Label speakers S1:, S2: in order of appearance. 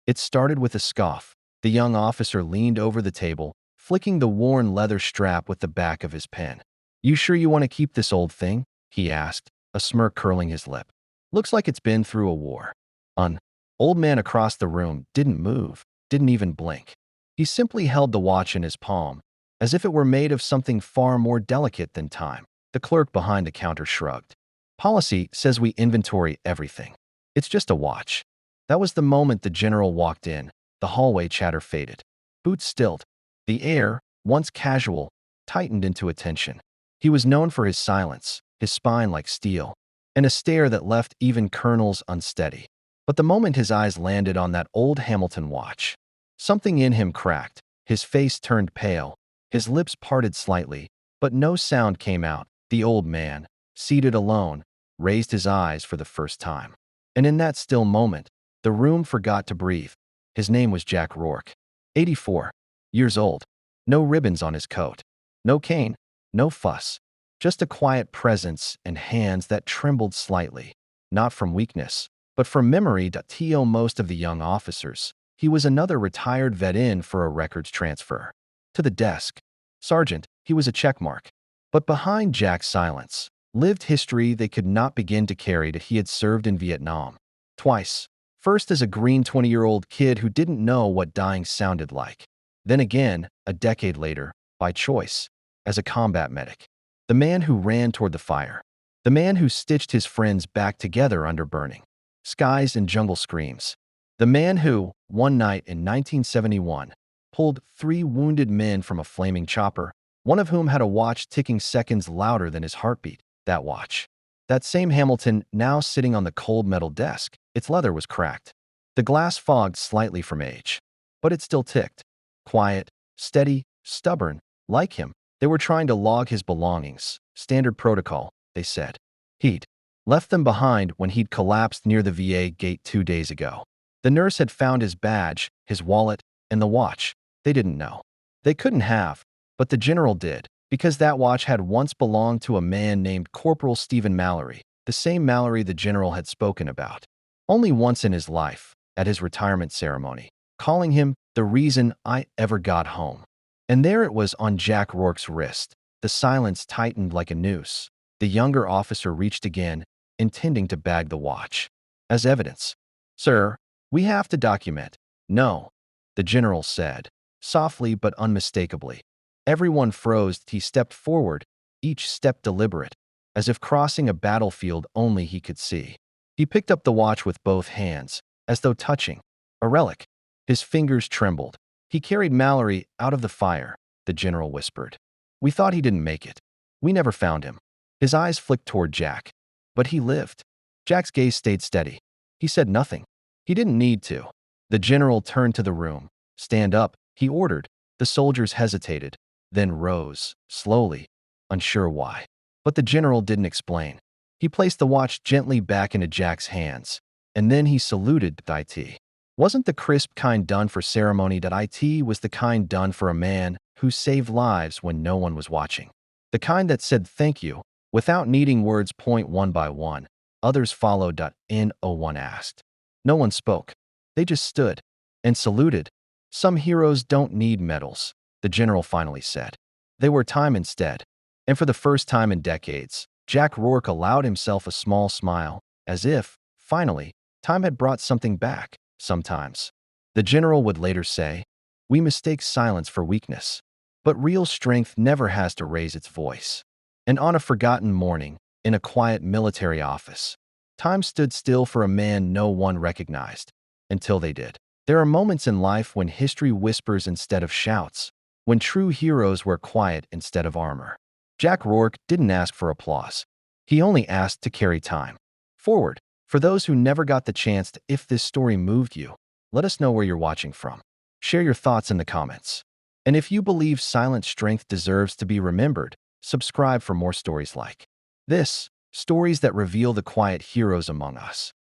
S1: It started with a scoff. The young officer leaned over the table, flicking the worn leather strap with the back of his pen. "You sure you want to keep this old thing?" he asked, a smirk curling his lip. "Looks like it's been through a war." An old man across the room didn't move, didn't even blink. He simply held the watch in his palm, as if it were made of something far more delicate than time. The clerk behind the counter shrugged. "Policy says we inventory everything. It's just a watch." That was the moment the general walked in. The hallway chatter faded. Boots stilled. The air, once casual, tightened into attention. He was known for his silence, his spine like steel, and a stare that left even colonels unsteady. But the moment his eyes landed on that old Hamilton watch, something in him cracked. His face turned pale, his lips parted slightly, but no sound came out. The old man, seated alone, raised his eyes for the first time. And in that still moment, the room forgot to breathe. His name was Jack Rourke, 84 years old. No ribbons on his coat, no cane, no fuss, just a quiet presence and hands that trembled slightly, not from weakness, but from memory. To most of the young officers, he was another retired vet in for a records transfer. To the desk, sergeant, he was a checkmark. But behind Jack's silence lived history they could not begin to carry. He had served in Vietnam twice. First as a green 20-year-old kid who didn't know what dying sounded like. Then again, a decade later, by choice, as a combat medic. The man who ran toward the fire. The man who stitched his friends back together under burning skies and jungle screams. The man who, one night in 1971, pulled 3 wounded men from a flaming chopper, one of whom had a watch ticking seconds louder than his heartbeat. That watch. That same Hamilton now sitting on the cold metal desk. Its leather was cracked. The glass fogged slightly from age. But it still ticked. Quiet, steady, stubborn, like him. They were trying to log his belongings. Standard protocol, they said. He'd left them behind when he'd collapsed near the VA gate 2 days ago. The nurse had found his badge, his wallet, and the watch. They didn't know. They couldn't have, but the general did, because that watch had once belonged to a man named Corporal Stephen Mallory, the same Mallory the general had spoken about. Only once in his life, at his retirement ceremony, calling him the reason I ever got home. And there it was on Jack Rourke's wrist. The silence tightened like a noose. The younger officer reached again, intending to bag the watch. "As evidence." "Sir, we have to document." "No," the general said, softly but unmistakably. Everyone froze. He stepped forward, each step deliberate, as if crossing a battlefield only he could see. He picked up the watch with both hands, as though touching a relic. His fingers trembled. "He carried Mallory out of the fire," the general whispered. "We thought he didn't make it. We never found him." His eyes flicked toward Jack. "But he lived." Jack's gaze stayed steady. He said nothing. He didn't need to. The general turned to the room. "Stand up," he ordered. The soldiers hesitated, then rose, slowly, unsure why. But the general didn't explain. He placed the watch gently back into Jack's hands, and then he saluted. "It wasn't the crisp kind done for ceremony. It was the kind done for a man who saved lives when no one was watching. The kind that said thank you, without needing words. Point one by one. Others followed. No one asked. No one spoke. They just stood and saluted. Some heroes don't need medals, the general finally said. They were time instead. And for the first time in decades, Jack Rourke allowed himself a small smile, as if, finally, time had brought something back. Sometimes, the general would later say, we mistake silence for weakness. But real strength never has to raise its voice. And on a forgotten morning, in a quiet military office, time stood still for a man no one recognized, until they did. There are moments in life when history whispers instead of shouts, when true heroes wear quiet instead of armor. Jack Rourke didn't ask for applause. He only asked to carry time forward. For those who never got the chance to, if this story moved you, let us know where you're watching from. Share your thoughts in the comments. And if you believe silent strength deserves to be remembered, subscribe for more stories like this, stories that reveal the quiet heroes among us.